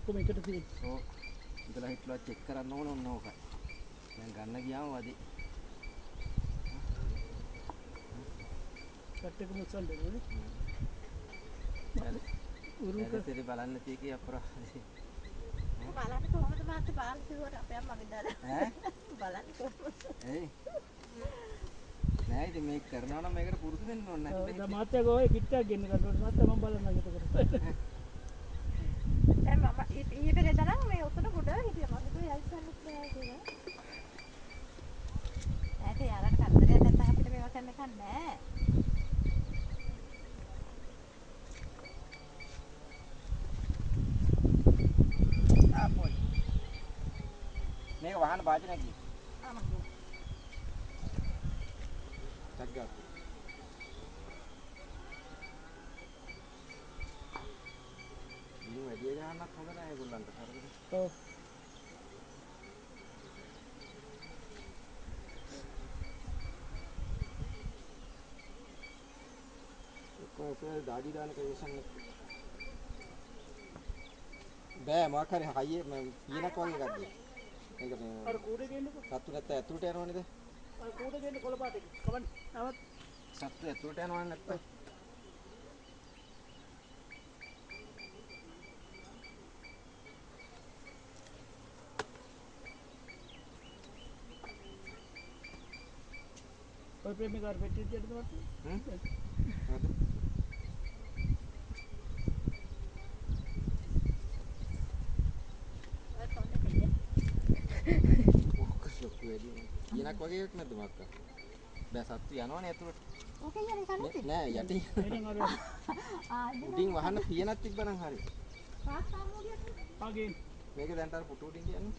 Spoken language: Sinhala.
ඔක්කොම එකට තියෙන්නේ. ඔව්. ඉතලා හිටලා චෙක් කරන්න ඕන ඔන්න ඕකයි. දැන් ගන්න ගියාම වදි. කට් එක මුස්සන් දෙන්නේ. උරුක ඉතින් බලන්න තියෙකේ අපරාධේ. බලන්න කොහොමද මාත් බාල් කිව්වට අපේ අම්මා වින්දාලා. ඈ? බලන්න කොහොමද? එයි. නෑ ඉතින් මේක කරනවා නම් මේකට පුරුදු වෙන්න ඕනේ නැත්නම්. දැන් මාත්‍යා ගෝවේ කිට් එකක් ගෙන්න ගන්නකොට මාත්‍යා මම බලන්නම් එතකොට. දැන් මම ඊයේ පෙරේදා නම් මේ උතන ගොඩ හිටියා මම කිව්වා යයිසන්නුත් නෑ කියලා. ඒක යාලට කරදරයක් නැත්නම් අපිට මේවා කරන්න එකක් නෑ. ආපොයි. මේක වහන්න වාචනයක් ගියේ. තග්ගා. ඉතින් වැඩි ගන්නත් හොඳ නෑ ඒගොල්ලන්ට හරිද? ඔව්. කොහොමද දාඩි දාන කේෂන් එක? බෑ මොකක් හරි හයියේ පියනක් වගේ එකක් දෙන්න. මේක මේ අර කූඩේ ගේන්නකෝ. සත්තු නැත්නම් ඇතුළට යනවනේද? අර කූඩේ ගේන්න කොළ පාට එක. කවන්න. නවත් සත්තු ඇතුළට යනවනේ නැත්නම්. ඔය ප්‍රේමිකාර පෙට්ටිය දෙන්නද මට? හ්ම්? ඔක්කොම වැඩි. පියනක් වගේ එකක් නැද්ද මක්කා? දැන් සත්තු යනවනේ ඇතුළට. ඕකේ යන්නේ කන්නේ. නෑ යටින්. එහෙනම් අර උඩින් වහන්න පියනක් තිබ්බනම් හරි. පාස් සාමුඩියක්. ආගේ මේක දැන් අර පුටු උඩින් කියන්නේ.